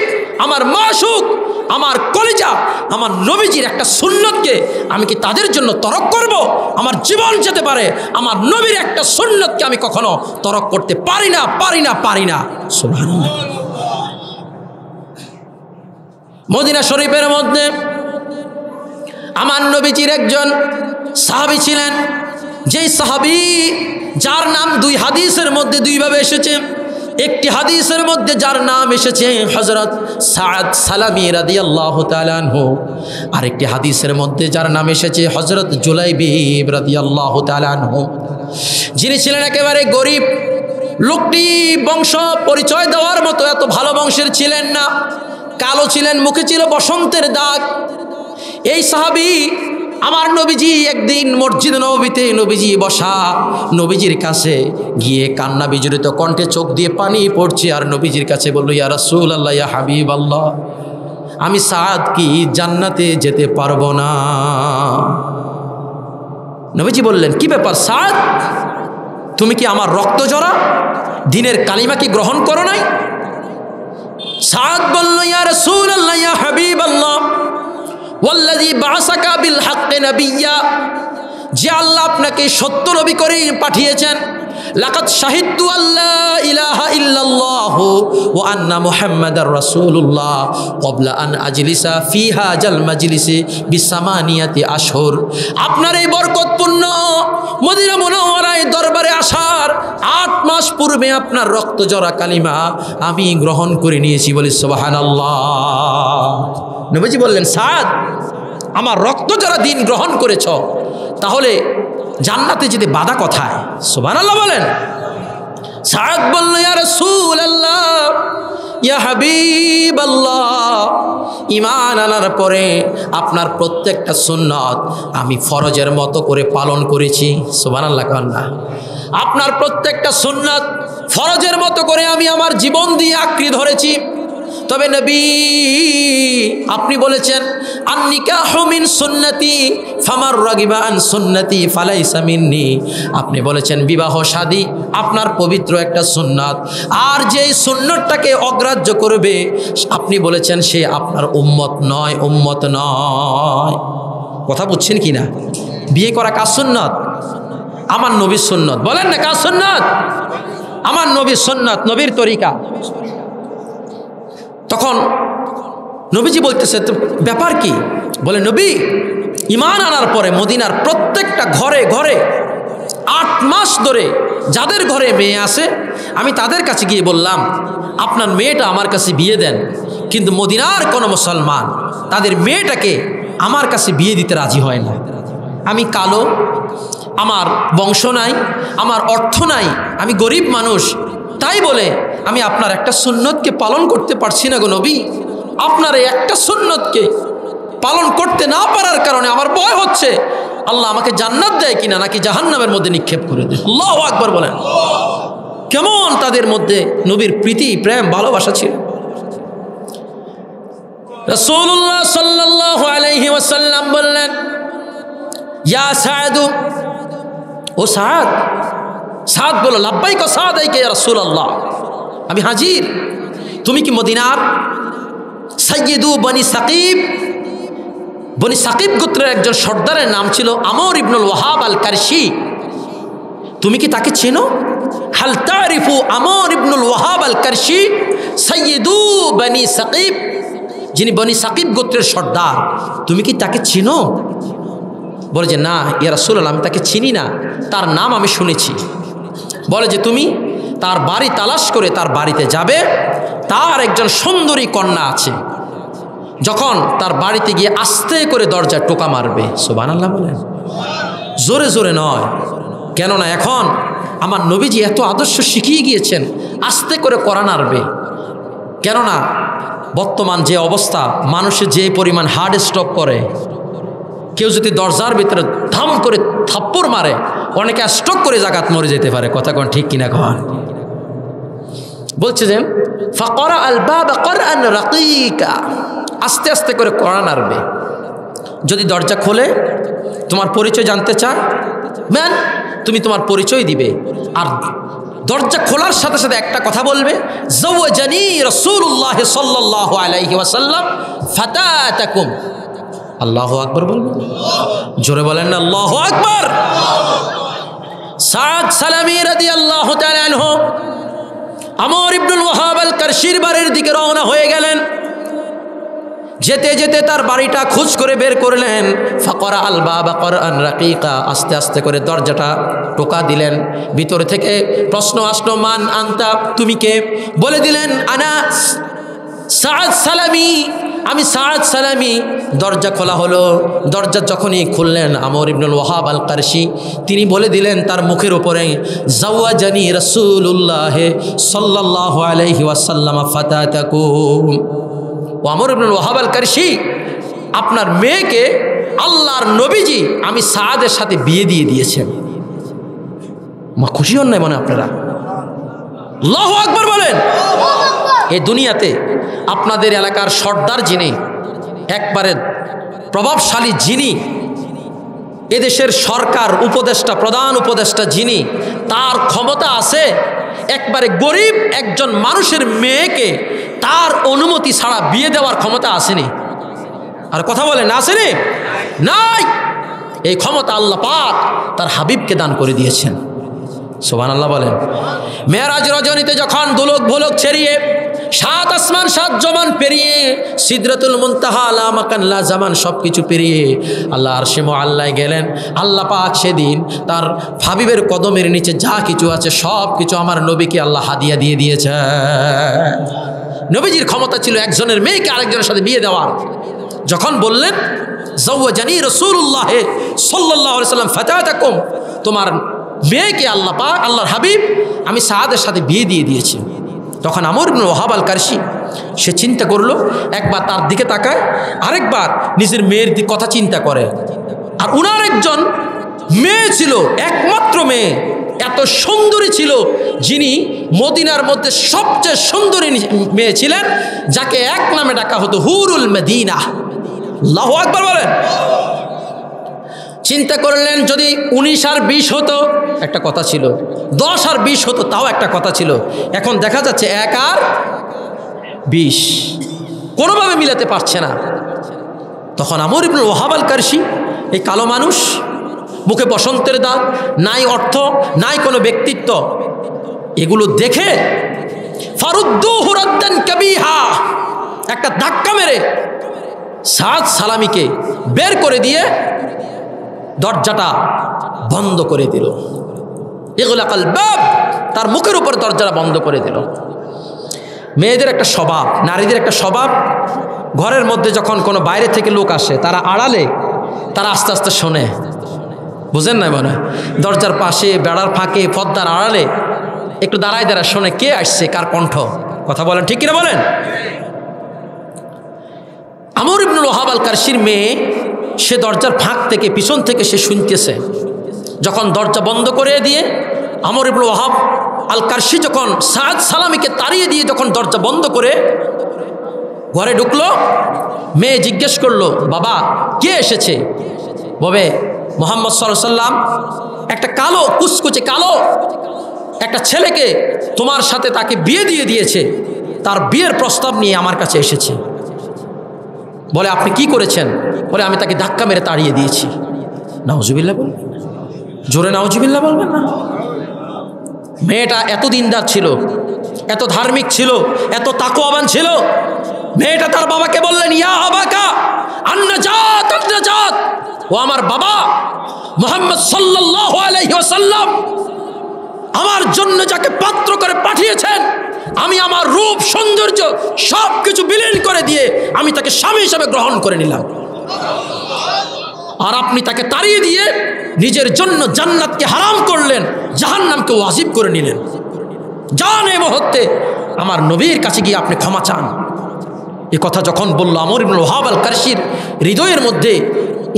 আমার মাশউক, আমার কলিজা, আমার নবীজির একটা সুন্নতকে আমি কি তাদের জন্য তরক করব? আমার জীবন যেতে পারে, আমার নবীর একটা সুন্নতকে আমি কখনো তরক করতে পারি না। সুবহানাল্লাহ। মদিনা শরীফের মধ্যে আমার নবীজির একজন সাহাবী ছিলেন, যেই সাহাবী যার নাম দুই হাদিসের মধ্যে দুইভাবে এসেছে। একটি হাদিসের মধ্যে যার নাম এসেছে হযরত সাদ সালামী রাদিয়াল্লাহু তাআলা আনহু, আরেকটি হাদিসের মধ্যে যার নাম এসেছে হযরত জুলাইবিব রাদিয়াল্লাহু তাআলা আনহু, যিনি ছিলেন একেবারে গরিব। লোকটি বংশ পরিচয় দেওয়ার মতো এত ভালো বংশের ছিলেন না, কালো ছিলেন, মুখে ছিল বসন্তের দাগ। এই সাহাবী আমার নবীজি একদিন মসজিদ নববীতে নবীজি বসা, নবীজির কাছে গিয়ে কান্না বিজড়িত কণ্ঠে চোখ দিয়ে পানি পড়ছে, আর নবীজির কাছে বলল, ইয়া রাসূলুল্লাহ, ইয়া হাবিবাল্লাহ, আমি সাদ কি জান্নাতে যেতে পারবো না? নবীজি বললেন, কি ব্যাপার সাদ, তুমি কি আমার রক্ত জরা দ্বীনের কালিমা কি গ্রহণ করো নাই? সাদ বলল, ইয়া রাসূলুল্লাহ, ইয়া হাবিবাল্লাহ, ওয়াল্লাযী বা'সাকা বিল হাক্কি নাবিয়্যা, যে আল্লাহ আপনাকে সত্য নবী করে পাঠিয়েছেন, লাকাদ শাহিদতু আল্লা ইলাহা ইল্লাল্লাহু ওয়া আন্না মুহাম্মাদার রাসূলুল্লাহ ক্বাবলা আন আজলিসা ফি হাযাল মাজলিসি বিসামানিয়াতি আশহুর, আপনার এই বরকতপূর্ণ মদিনা মুনাওয়ারায় দরবারে আসার 8 মাস পূর্বে আপনার রক্তজরা কালিমা আমি গ্রহণ করে নিয়েছি। বলি সুবহানাল্লাহ। নবীজি বললেন, সাদ, আমার রক্ত যারা দিন গ্রহণ করেছ, তাহলে জান্নাতে যেতে বাধা কোথায়? সুবহানাল্লাহ বলেন। সাদ বলল, ইয়া রাসূলুল্লাহ, ইয়া হাবিবাল্লাহ, ঈমান আনার পরে আপনার প্রত্যেকটা সুন্নাত আমি ফরজের মতো করে পালন করেছি। সুবহানাল্লাহ কান্না। আপনার প্রত্যেকটা সুন্নাত ফরজের মতো করে আমি আমার জীবন দিয়ে আঁকড়ে ধরেছি। তবে নবী, আপনি বলেছেন আন-নিকাহু মিন সুন্নতি ফামার রাগিবা আন সুন্নতি ফালাইসা মিন্নি। আপনি বলেছেন বিবাহ শাদী আপনার পবিত্র একটা সুন্নাত, আর যেই সুন্নতটাকে অগ্রাহ্য করবে আপনি বলেছেন সে আপনার উম্মত নয়, উম্মত নয়। কথা বুঝছেন কি না? বিয়ে করা কার সুন্নাত? আমার নবীর সুন্নাত। বলেন না কার সুন্নাত? আমার নবীর সুন্নাত, নবীর তরিকা। তখন নবীজি বলতেছে, ব্যাপার কি? বলে, নবী, ঈমান আনার পরে মদিনার প্রত্যেকটা ঘরে ঘরে 8 মাস ধরে যাদের ঘরে মেয়ে আসে আমি তাদের কাছে গিয়ে বললাম আপনার মেয়েটা আমার কাছে বিয়ে দেন, কিন্তু মদিনার কোনো মুসলমান তাদের মেয়েটাকে আমার কাছে বিয়ে দিতে রাজি হয় না। আমি কালো, আমার বংশ নাই, আমার অর্থ নাই, আমি গরিব মানুষ, তাই বলে আমি আপনার একটা সুন্নতকে পালন করতে পারছি না গো নবী। আপনার এই একটা সুন্নতকে পালন করতে না পারার কারণে আমার ভয় হচ্ছে আল্লাহ আমাকে জান্নাত দেয় কিনা নাকি জাহান্নামের মধ্যে নিক্ষেপ করে দেয়। আল্লাহু আকবার বলেন। কেমন তাদের মধ্যে নবীর প্রীতি, প্রেম, ভালোবাসা ছিল। রাসূলুল্লাহ সাল্লাল্লাহু আলাইহি ওয়াসাল্লাম বললেন, ইয়া সাদ, ও সাদ। সাদ বলল, লাব্বাইক সাদাইকা ইয়া রাসূলুল্লাহ, আমি হাজির। তুমি কি মদিনার সাইয়্যিদু বনি সাকিব, বনি সাকিব গোত্রের একজন সর্দারের নাম ছিল আমর ইবনুল ওয়াহাব আল কারশি, তুমি কি তাকে চেনো? হাল তারিফু আমর ইবনুল ওয়াহাব আল কারশি সাইয়্যিদু বনি সাকিব, যিনি বনি সাকিব গোত্রের সর্দার, তুমি কি তাকে চিনো? বলে যে না ইয়া রাসূলুল্লাহ, আমি তাকে চিনি না, তার নাম আমি শুনেছি। বলে যে তুমি তার বাড়ি তালাশ করে তার বাড়িতে যাবে, তার একজন সুন্দরী কন্যা আছে, যখন তার বাড়িতে গিয়ে আস্তে করে দরজায় টোকা মারবে। সুবহানাল্লাহ বলেন, জোরে জোরে নয়। কেননা এখন আমার নবীজি এত আদর্শ শিখিয়ে গিয়েছেন, আস্তে করে কড়া নাড়বে। কেননা বর্তমান যে অবস্থা, মানুষের যে পরিমাণ হার্ট স্ট্রোক করে, কেউ যদি দরজার ভিতরে ধাম করে থাপ্পড় মারে অনেকে স্ট্রোক করে জাগাত মরে যেতে পারে। কথা কোন ঠিক কিনা কন? বলছে যে ফাকরা আল বাবা করআন রাকিকা, আস্তে আস্তে করে কড়া নাড়বে। যদি দরজা খোলে তোমার পরিচয় জানতে চায়, ম্যান তুমি তোমার পরিচয় দিবে, আর দরজা খোলার সাথে সাথে একটা কথা বলবে, যাওয়াজানি রাসূলুল্লাহ সাল্লাল্লাহু আলাইহি ওয়াসাল্লাম ফাতাতাকুম। আল্লাহু আকবার বলবেন, জোরে বলেন না আল্লাহু আকবার। সাদ সালামী রাদিয়াল্লাহু তাআলা আনহু আমর ইবনুল ওয়াহাব আল কারশির বাড়ির দিকে রওনা হয়ে গেলেন। যেতে যেতে তার বাড়িটা খোঁজ করে বের করলেন। ফাকরা আল বাবা করআন রাকিকা, আস্তে আস্তে করে দরজাটা টোকা দিলেন। ভিতরে থেকে প্রশ্ন আসলো, মান আনতা, তুমি কে? বলে দিলেন আনা সাদ সালামী, আমি সাদ সালামী। দরজা খোলা হলো। দরজা যখনই খুললেন আমর ইবনুল ওয়াহাব আল কারশি, তিনি বলে দিলেন তার মুখের উপরে, যাওয়াজানি রাসূলুল্লাহ সাল্লাল্লাহু আলাইহি ওয়াসাল্লাম ফাতাতাকুম। ও আমর ইবনুল ওয়াহাব আল কারশি, আপনার মেয়েকে আল্লাহর নবীজি আমি সাদের সাথে বিয়ে দিয়ে দিয়েছেন। মা খুশি হন নাই মনে আপনারা? আল্লাহু আকবার বলেন। এই দুনিয়াতে আপনাদের এলাকার সর্দার যিনি, একবারে প্রভাবশালী যিনি, এদেশের সরকার উপদেষ্টা, প্রধান উপদেষ্টা যিনি, তার ক্ষমতা আছে একবারে গরিব একজন মানুষের মেয়েকে তার অনুমতি ছাড়া বিয়ে দেওয়ার ক্ষমতা আসেনি। আর কথা বলেন আসেনি? নাই। এই ক্ষমতা আল্লাহ পাক তার হাবিবকে দান করে দিয়েছেন। সুবহানাল্লাহ বলেন। মেরাজ রজনীতে যখন দুলক ভুলক ছেড়িয়ে 7 আসমান 7 জমান পেরিয়ে সিদরাতুল মুনতাহা লা মাকান লা জামান সবকিছু পেরিয়ে আল্লাহ আরশে মুআল্লায় গেলেন। আল্লাহ পাক সেদিন তার হাবিবের কদমের নিচে যা কিছু আছে সব কিছু আমার নবীকে আল্লাহ হাদিয়া দিয়ে দিয়েছে। নবীজির ক্ষমতা ছিল একজনের মেয়েকে আরেকজনের সাথে বিয়ে দেওয়ার। যখন বললেন যাওয়াজানি রাসূলুল্লাহ সাল্লাল্লাহু আলাইহি ওয়াসাল্লাম ফাতাতাকুম, তোমার মেয়েকে আল্লাহ পাক, আল্লাহর হাবিব আমি সাদের সাথে বিয়ে দিয়ে দিয়েছি। তখন আমর ইবনে ওয়াহাব আল কারশি সে চিন্তা করলো, একবার তার দিকে তাকায়, আরেকবার নিজের মেয়ের কথা চিন্তা করে। আর উনার একজন মেয়ে ছিল, একমাত্র মেয়ে, এত সুন্দরী ছিল, যিনি মদিনার মধ্যে সবচেয়ে সুন্দরী মেয়ে ছিলেন, যাকে এক নামে ডাকা হতো হুরুল মদিনা। আল্লাহু আকবার বলেন। চিন্তা করলেন যদি 19 আর 20 হতো একটা কথা ছিল, 10 আর 20 হতো তাও একটা কথা ছিল। এখন দেখা যাচ্ছে 1 আর 20 কোনোভাবে মিলাতে পারছে না। তখন আমর ইবনে ওয়াহাব আল কারশি, এই কালো মানুষ, মুখে বসন্তের দাগ, নাই অর্থ, নাই কোনো ব্যক্তিত্ব, এগুলো দেখে ফারুদ্দুহু রাদ্দান কাবিহা, একটা ধাক্কা মেরে সাদ সালামিকে বের করে দিয়ে দরজাটা বন্ধ করে দিল। ইগলাকাল বাব, তার মুখের উপর দরজাটা বন্ধ করে দিল। মেয়েদের একটা স্বভাব, নারীদের একটা স্বভাব, ঘরের মধ্যে যখন কোনো বাইরে থেকে লোক আসে, তারা আড়ালে তারা আস্তে আস্তে শোনে, বুঝেন না? মানে দরজার পাশে, বেড়ার ফাঁকে, পর্দার আড়ালে একটু দাঁড়ায় দাঁড়ায় শোনে কে আসছে, কার কণ্ঠ। কথা বলেন, ঠিক কিনা বলেন? আমর ইবনে ওয়াহাব আল কারশির মেয়ে, সে দরজার ফাঁক থেকে, পিছন থেকে সে শুনতেছে। যখন দরজা বন্ধ করে দিয়ে আমর ইবনে ওয়াহাব আল কারশি যখন সাদ সালামিকে তাড়িয়ে দিয়ে যখন দরজা বন্ধ করে ঘরে ঢুকলো, মেয়ে জিজ্ঞেস করলো, বাবা কে এসেছে? বলে মুহাম্মদ সাল্লাল্লাহু আলাইহি ওয়াসাল্লাম একটা কালো, কুচকুচে কালো একটা ছেলেকে তোমার সাথে তাকে বিয়ে দিয়ে দিয়েছে, তার বিয়ের প্রস্তাব নিয়ে আমার কাছে এসেছে। বলে আপনি কি করেছেন? বলে আমি তাকে ধাক্কা মেরে তাড়িয়ে দিয়েছি। নাউজুবিল্লাহ বলবেন, জোরে নাউজুবিল্লাহ বলবেন না? মেয়েটা এত দিনদার ছিল, এত ধার্মিক ছিল, এত তাকওয়াবান ছিল। মেয়েটা তার বাবাকে বললেন, ইয়া আবাকা আন্নাজাত আন্নাজাত, ও আমার বাবা, মুহাম্মদ সাল্লাল্লাহু আলাইহি ওয়াসাল্লাম আমার জন্য যাকে পাত্র করে পাঠিয়েছেন, আমি আমার রূপ সৌন্দর্য সব কিছু বিলীন করে দিয়ে আমি তাকে স্বামী হিসেবে গ্রহণ করে নিলাম। আর আপনি তাকে তাড়িয়ে দিয়ে নিজের জন্য জান্নাতকে হারাম করলেন, জাহান্নামকে ওয়াজিব করে নিলেন। যান এই মুহূর্তে আমার নবীর কাছে গিয়ে আপনি ক্ষমা চান। এ কথা যখন বলল, আমর ইবনে ওয়াহাব আল কারশির হৃদয়ের মধ্যে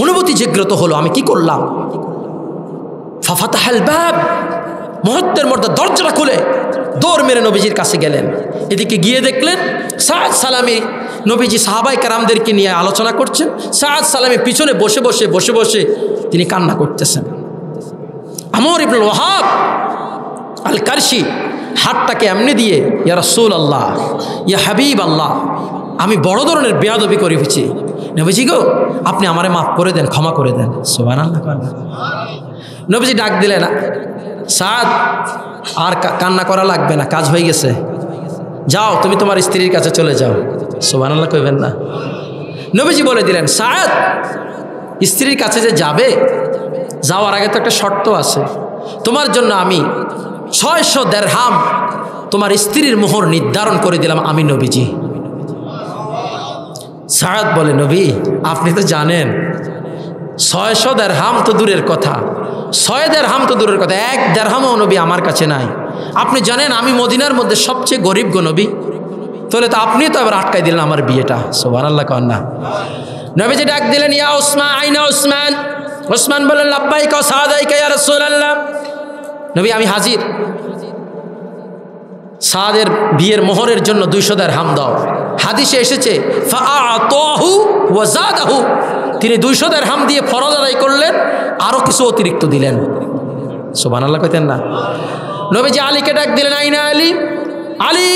অনুভূতি জাগ্রত হলো, আমি কি করলাম? ফাফাতাহাল বাব, মুহূর্তের মধ্যে দরজাটা খুলে দৌড় মেরে নবীজির কাছে গেলেন। এদিকে গিয়ে দেখলেন সাদ সালামি, নবীজি সাহাবায়ে কেরামদেরকে নিয়ে আলোচনা করছেন, সাদ সালামি পিছনে বসে বসে বসে বসে তিনি কান্না করতেছেন। আমর ইবনে ওয়াহাব আল কারশি হাতটাকে এমনি দিয়ে, ইয়া রাসূলুল্লাহ, ইয়া হাবিব আল্লাহ, আমি বড় ধরনের বেয়াদবি করে ফেলেছি, নবীজি গো আপনি আমারে মাফ করে দেন, ক্ষমা করে দেন। সুবহানাল্লাহ। নবীজি ডাক দিলেন, সাদ আর কান্না করা লাগবে না, কাজ হয়ে গেছে, যাও তুমি তোমার স্ত্রীর কাছে চলে যাও। সুবহানাল্লাহ কইবেন না? নবীজি বলে দিলেন, সাদ স্ত্রীর কাছে যে যাবে, যাওয়ার আগে তো একটা শর্ত আছে, তোমার জন্য আমি 600 দিরহাম তোমার স্ত্রীর মোহর নির্ধারণ করে দিলাম আমি নবীজি। সাদ বলে, নবী আপনি তো জানেন 600 দিরহাম তো দূরের কথা, 6 দিরহাম তো দূরের কথা, 1 দিরহামও নবী আমার কাছে নাই। আপনি জানেন আমি মদিনার মধ্যে সবচেয়ে গরিব গো নবী, তাহলে তো আপনি তো আবার আটকাই দিলেন আমার বিয়েটা। সুবহানাল্লাহ কন্যা। নবীজি ডাক দিলেন, ইয়া উসমান, আইনা উসমান। উসমান বললেন, লাব্বাইকা ওয়া সাদাইকা ইয়া রাসূলুল্লাহ। নবী আমি হাজির, সাদের বিয়ের মোহরের জন্য 200 দিরহাম দাও। হাদিসে এসেছে ফাআতাহু ওয়া যাদাহু, তিনি 200 দিরহাম দিয়ে ফরজ আদায় করলেন, আরো কিছু অতিরিক্ত দিলেন। সুবহানাল্লাহ কইতেন না? নবীজি আলীকে ডাক দিলেন, আইনা আলী। আলী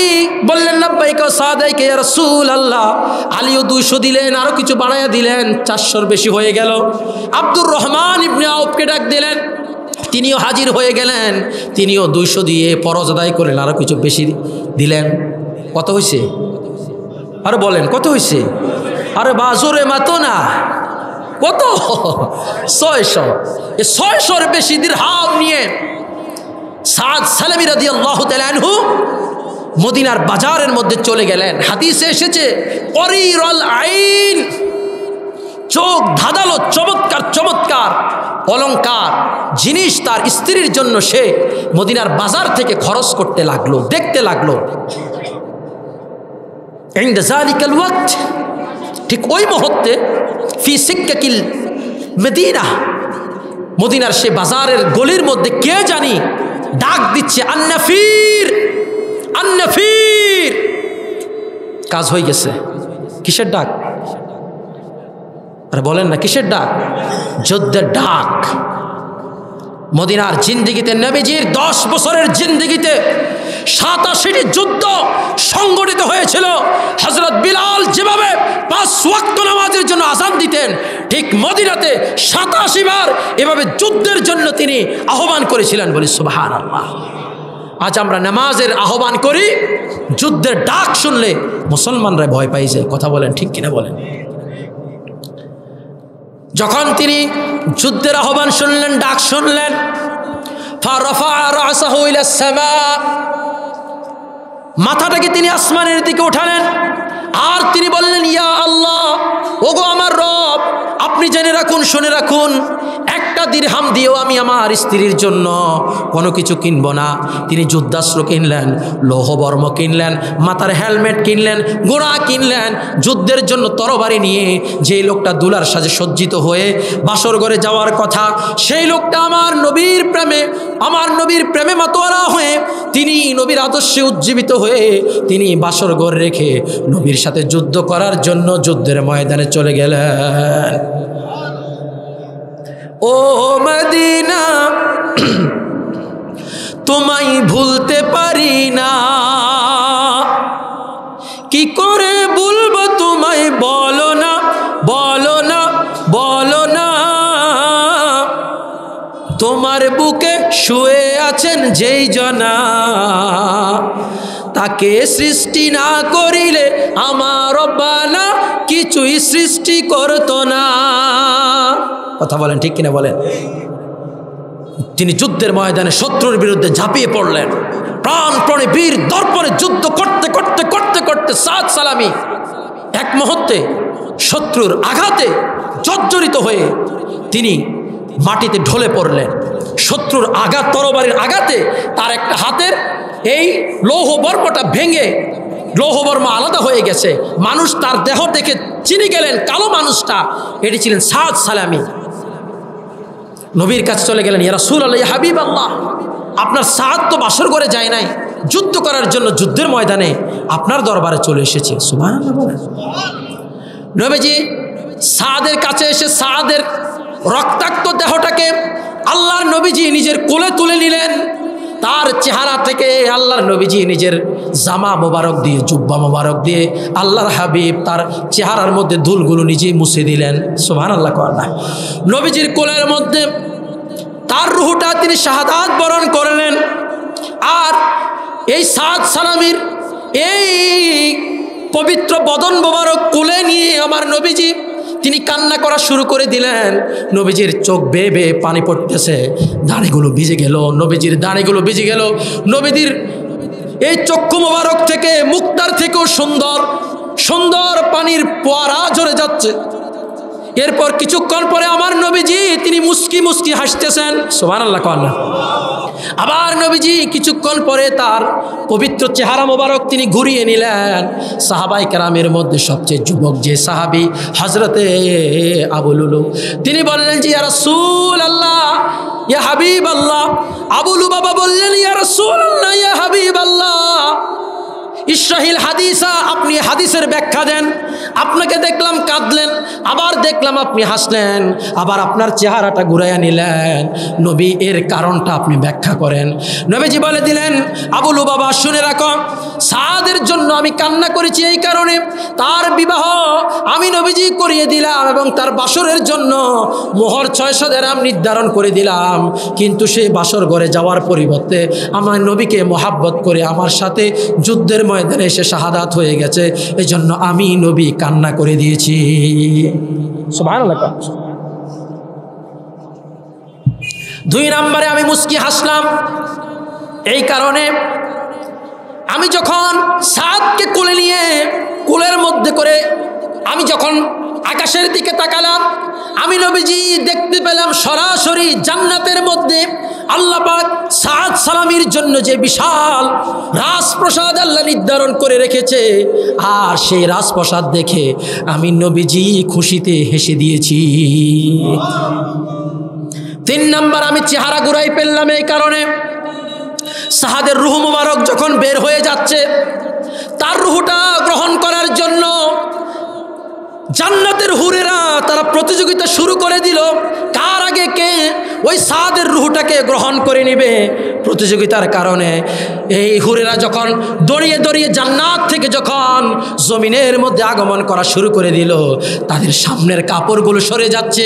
বললেন, লাব্বাইকা ওয়া সাদাইকা ইয়া রাসূলুল্লাহ। আলীও 200 দিলেন, আরো কিছু বাড়ায়া দিলেন, 400-র বেশি হয়ে গেল। আব্দুর রহমান ইবনে আউফকে ডাক দিলেন, তিনিও হাজির হয়ে গেলেন, তিনিও 200 দিয়ে ফরজ আদায় করলেন, আরো কিছু বেশি দিলেন। কত হয়েছে? আরে বলেন কত হয়েছে? আরে বাজরে মাতো না, কত? 600। এই 600-র বেশি দিরহাম নিয়ে সাদ সালামি রাদিয়াল্লাহু তাআলা আনহু মদিনার বাজারের মধ্যে চলে গেলেন। হাদিসে এসেছে করিরুল আইন, চোখ ধাঁধালো চমৎকার চমৎকার অলংকার জিনিস তার স্ত্রীর জন্য সে মদিনার বাজার থেকে খরচ করতে লাগলো, দেখতে লাগলো। ঠিক ওই মুহূর্তে ফি সিক্কাকিল মদিনা, মদিনার সে বাজারের গলির মধ্যে কে জানি ডাক দিচ্ছে, আন্নাফির আন্নাফির। কাজ হয়ে গেছে। কিসের ডাক? আরে বলেন না, কিসের ডাক? যুদ্ধের ডাক। মদিনার জিন্দেগিতে, নবীজির 10 বছরের জিন্দেগিতে 87টি যুদ্ধ সংগঠিত হয়েছিল। হযরত বিলাল যেভাবে 5 ওয়াক্ত নামাজের জন্য আযান দিতেন, ঠিক মদিনাতে 87 বার এভাবে যুদ্ধের জন্য তিনি আহ্বান করেছিলেন। বলি সুবহানাল্লাহ। আজ আমরা নামাজের আহ্বান করি, যুদ্ধের ডাক শুনলে মুসলমানরা ভয় পাই যায়। কথা বলেন, ঠিক কিনা বলেন? যখন তিনি যুদ্ধের আহ্বান শুনলেন, ডাক শুনলেন, মাথাটাকে তিনি আসমানের দিকে উঠালেন আর তিনি বললেন, ইয়া আল্লাহ, ওগো আমার রব, আপনি জেনে রাখুন, শুনে রাখুন, একটা দিরহাম দিয়েও আমি আমার স্ত্রীর জন্য কোনো কিছু কিনব না। তিনি যুদ্ধাস্ত্র কিনলেন, লৌহবর্ম কিনলেন, মাথার হেলমেট কিনলেন, ঘোড়া কিনলেন। যুদ্ধের জন্য তরবারি নিয়ে যেই লোকটা দুলার সাজে সজ্জিত হয়ে বাসর ঘরে যাওয়ার কথা, সেই লোকটা আমার নবীর প্রেমে মাতোয়ারা হয়ে, তিনি নবীর আদর্শে উজ্জীবিত হয়ে তিনি বাসর ঘর রেখে নবীর সাথে যুদ্ধ করার জন্য যুদ্ধের ময়দানে চলে গেলেন। ও মদিনা, তোমায় ভুলতে পারি না, কি করে ভুলবো তোমায়, বলো না বলো না বলো না। তোমার বুকে শুয়ে আছেন যেই জনা, তাকে সৃষ্টি না করিলে আমার রব্বানা কিছুই সৃষ্টি করতো না। কথা বলেন, ঠিক কিনা বলেন? তিনি যুদ্ধের ময়দানে শত্রুর বিরুদ্ধে ঝাঁপিয়ে পড়লেন, প্রাণপণে বীর দর্পণে যুদ্ধ করতে করতে করতে করতে সাদ সালামি এক মুহূর্তে শত্রুর আঘাতে জর্জরিত হয়ে তিনি মাটিতে ঢলে পড়লেন। শত্রুর আঘাত, তরবারির আঘাতে তার একটা হাতের এই লৌহবর্মটা ভেঙে লৌহবর্ম আলাদা হয়ে গেছে। মানুষ তার দেহ দেখে চিনে গেলেন, কালো মানুষটা, এটি ছিলেন সাদ সালামি। নবীর কাছে চলে গেলেন, ইয়া রাসূলুল্লাহ, ইয়া হাবিবাল্লাহ, আপনার সাদ তো বাসর ঘরে যায় নাই, যুদ্ধ করার জন্য যুদ্ধের ময়দানে আপনার দরবারে চলে এসেছে। সুবহানাল্লাহ বলেন। নবীজি সাদের কাছে এসে সাদের রক্তাক্ত দেহটাকে আল্লাহর নবীজি নিজের কোলে তুলে নিলেন। তার চেহারা থেকে আল্লাহর নবীজি নিজের জামা মোবারক দিয়ে, জুব্বা মোবারক দিয়ে আল্লাহর হাবিব তার চেহারার মধ্যে ধুলগুলো নিজেই মুছে দিলেন। সুবহানাল্লাহ। নবীজির কোলের মধ্যে তার রূহটা তিনি শাহাদাত বরণ করলেন। আর এই সাদ সালামির এই পবিত্র বদন মোবারক কোলে নিয়ে আমার নবীজি তিনি কান্না করা শুরু করে দিলেন। নবীজির চোখ বেয়ে বেয়ে পানি পড়তেছে, দাড়িগুলো ভিজে গেল, নবীজির দাড়িগুলো ভিজে গেল। নবীজির এই চক্ষু মোবারক থেকে, মুক্তার থেকেও সুন্দর সুন্দর পানির ফোয়ারা ঝরে যাচ্ছে। এরপর কিছুক্ষণ পরে আমার নবীজি তিনি মুস্কি মুস্কি হাসতেছেন। সুবহানাল্লাহ। আবার নবীজি কিছুক্ষণ পরে তার পবিত্র চেহারা মোবারক তিনি ঘুরিয়ে নিলেন। সাহাবায়ে কেরামের মধ্যে সবচেয়ে যুবক যে সাহাবী হযরতে আবু লুলু, তিনি বললেন যে ইয়া রাসূলুল্লাহ, ইয়া হাবিবাল্লাহ। আবু লুবাবা বললেন, ইয়া রাসূলুল্লাহ, ইয়া হাবিবাল্লাহ, ইশরাহিল হাদিসা, আপনি হাদিসের ব্যাখ্যা দেন। আপনাকে দেখলাম কাঁদলেন, আবার দেখলাম আপনি হাসলেন, আবার আপনার চেহারাটা ঘুরাইয়া নিলেন। নবী, এর কারণটা আপনি ব্যাখ্যা করেন। নবীজি বলে দিলেন, আবু লুবাবা শুনে রাখো, সাদের জন্য আমি কান্না করেছি এই কারণে, তার বিবাহ আমি নবীজি করিয়ে দিলাম এবং তার বাসরের জন্য মোহর 600 দিরহাম নির্ধারণ করে দিলাম। কিন্তু সেই বাসর ঘরে যাওয়ার পরিবর্তে আমার নবীকে মোহাব্বত করে আমার সাথে যুদ্ধের ময়দানে এসে শাহাদাত হয়ে গেছে, এজন্য আমি নবী কান্না করে দিয়েছি। সুবহানাল্লাহ। 2 নম্বরে আমি মুস্কি হাসলাম এই কারণে, আমি যখন সাদকে কোলে নিয়ে কোলের মধ্যে করে আমি যখন আকাশের দিকে তাকালাম, আমি নবীজি দেখতে পেলাম সরাসরি জান্নাতের মধ্যে আল্লাহ পাক সাদ সালামীর জন্য যে বিশাল রাজপ্রাসাদ আল্লাহ নির্ধারণ করে রেখেছে, আর সেই রাজপ্রাসাদ দেখে আমি নবীজি খুশিতে হেসে দিয়েছি। 3 নাম্বার, আমি চেহারা ঘুরাই ফেললাম এই কারণে, সাহাদের রূহ মুবারক যখন বের হয়ে যাচ্ছে, তার রূহটা গ্রহণ করার জন্য জান্নাতের হুরেরা তারা প্রতিযোগিতা শুরু করে দিল, কার আগে কে ওই সাদের রূহটাকে গ্রহণ করে নেবে। প্রতিযোগিতার কারণে এই হুরেরা যখন দড়িয়ে দড়িয়ে জান্নাত থেকে যখন জমিনের মধ্যে আগমন করা শুরু করে দিল, তাদের সামনের কাপড়গুলো সরে যাচ্ছে।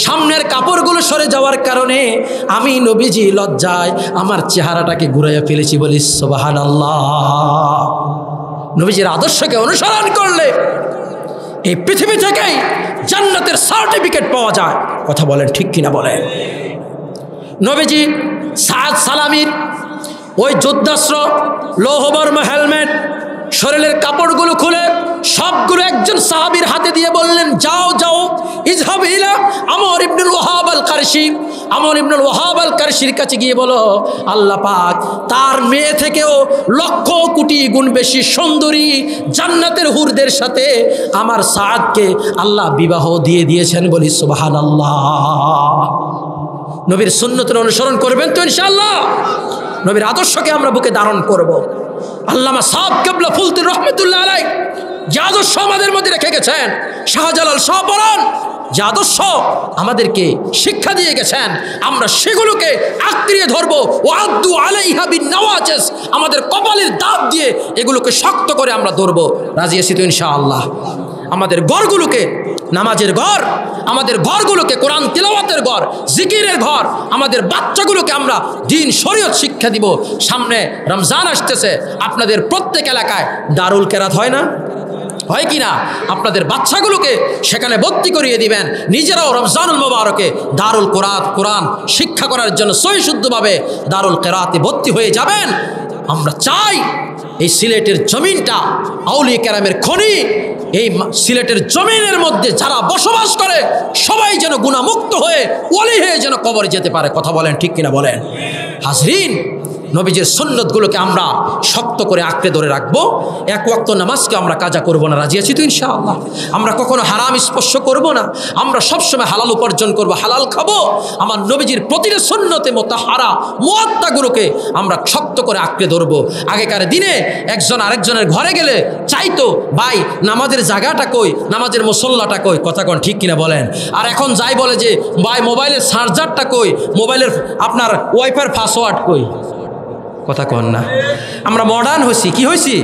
সামনের কাপড়গুলো সরে যাওয়ার কারণে আমি নবীজি লজ্জায় আমার চেহারাটাকে ঘুরাইয়া ফেলেছি, বলি সুবহানাল্লাহ। নবীজির আদর্শকে অনুসরণ করলে এই পৃথিবী থেকেই জান্নাতের সার্টিফিকেট পাওয়া যায়। কথা বলেন ঠিক কিনা বলেন? নবীজি সাদ সালামীর ওই যুদ্ধাস্ত্র, লৌহবর্ম হেলমেট, শরীরের কাপড়গুলো খুলে সবগুলো একজন সাহাবীর হাতে দিয়ে বললেন, যাও যাও ইযহাব ইলা আমর ইবনুল ওয়াহাব আল কারশি। আমর ইবনুল ওয়াহাব আল কারশির কাছে গিয়ে বলো, আল্লাহ পাক তার মেয়ে থেকেও লক্ষ কোটি গুণ বেশি সুন্দরী জান্নাতের হুরদের সাথে আমার সাদকে আল্লাহ বিবাহ দিয়ে দিয়েছেন। বলি সুবহানাল্লাহ। নবীর সুন্নতের অনুসরণ করবেন তো ইনশাআল্লাহ? নবীর আদর্শকে আমরা বুকে ধারণ করব। আল্লামা সাহেব কেবলা ফুলতুর রহমতুল্লাহ আলাইহি যে আদর্শ আমাদের মধ্যে রেখে গেছেন, শাহজালাল শাহপরান যে আদর্শ আমাদেরকে শিক্ষা দিয়ে গেছেন, আমরা সেগুলোকে আঁকড়িয়ে ধরবো। ওয়াদ্দু আলাইহা বিন-নওয়াজিস, আমাদের কপালের দাঁত দিয়ে এগুলোকে শক্ত করে আমরা ধরবো। রাজি আছি তো ইনশাআল্লাহ? আমাদের ঘরগুলোকে নামাজের ঘর, আমাদের ঘরগুলোকে কোরআন তিলাওয়াতের ঘর, জিকিরের ঘর, আমাদের বাচ্চাগুলোকে আমরা দ্বীন শরীয়ত শিক্ষা দিব। সামনে রমজান আসতেছে, আপনাদের প্রত্যেক এলাকায় দারুল কেরাত হয় না? হয় কি না? আপনাদের বাচ্চাগুলোকে সেখানে ভর্তি করিয়ে দিবেন। নিজেরাও রমজানুল মোবারকে দারুল কোরআন শিক্ষা করার জন্য সহি শুদ্ধভাবে দারুল কেরাতে ভর্তি হয়ে যাবেন। আমরা চাই এই সিলেটের জমিনটা আউলিয়া কেরামের খনি, এই সিলেটের জমিনের মধ্যে যারা বসবাস করে সবাই যেন গুনাহমুক্ত হয়ে ওলি হয়ে যেন কবরে যেতে পারে। কথা বলেন ঠিক কিনা বলেন? হাজরিন, নবীজির সুন্নতগুলোকে আমরা শক্ত করে আঁকড়ে ধরে রাখবো। এক ওয়াক্ত নামাজকে আমরা কাজা করব না। রাজি আছি তো ইনশাআল্লাহ? আমরা কখনো হারাম স্পর্শ করব না। আমরা সবসময় হালাল উপার্জন করব, হালাল খাবো। আমার নবীজির প্রতিটা সুন্নতে মোতাহারা মুআত্তাগুলোকে আমরা শক্ত করে আঁকড়ে ধরবো। আগেকার দিনে একজন আরেকজনের ঘরে গেলে চাইতো, ভাই নামাজের জায়গাটা কই, নামাজের মুসল্লাটা কই। কথা কোন ঠিক কিনা বলেন? আর এখন যাই বলে যে ভাই মোবাইলের চার্জারটা কই, মোবাইলের আপনার ওয়াইফাইয়ের পাসওয়ার্ড কই। কথা কন না? আমরা মডার্ন হয়েছি। কি হয়েছি?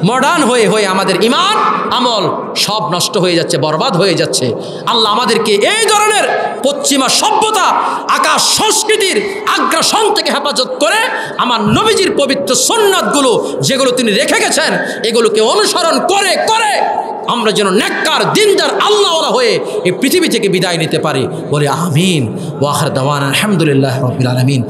মডার্ন হয়ে হয়ে আমাদের ইমান আমল সব নষ্ট হয়ে যাচ্ছে, বরবাদ হয়ে যাচ্ছে। আল্লাহ আমাদেরকে এই ধরনের পশ্চিমা সভ্যতা, আকাশ সংস্কৃতির আগ্রাসন থেকে হেফাজত করে আমার নবীজির পবিত্র সুন্নাতগুলো যেগুলো তিনি রেখে গেছেন, এগুলোকে অনুসরণ করে করে আমরা যেন নেককার দিনদার আল্লাহওয়ালা হয়ে এই পৃথিবী থেকে বিদায় নিতে পারি। বলে আমিন। ওয়া আখির দাওয়ানা আলহামদুলিল্লাহি রাব্বিল আলামিন।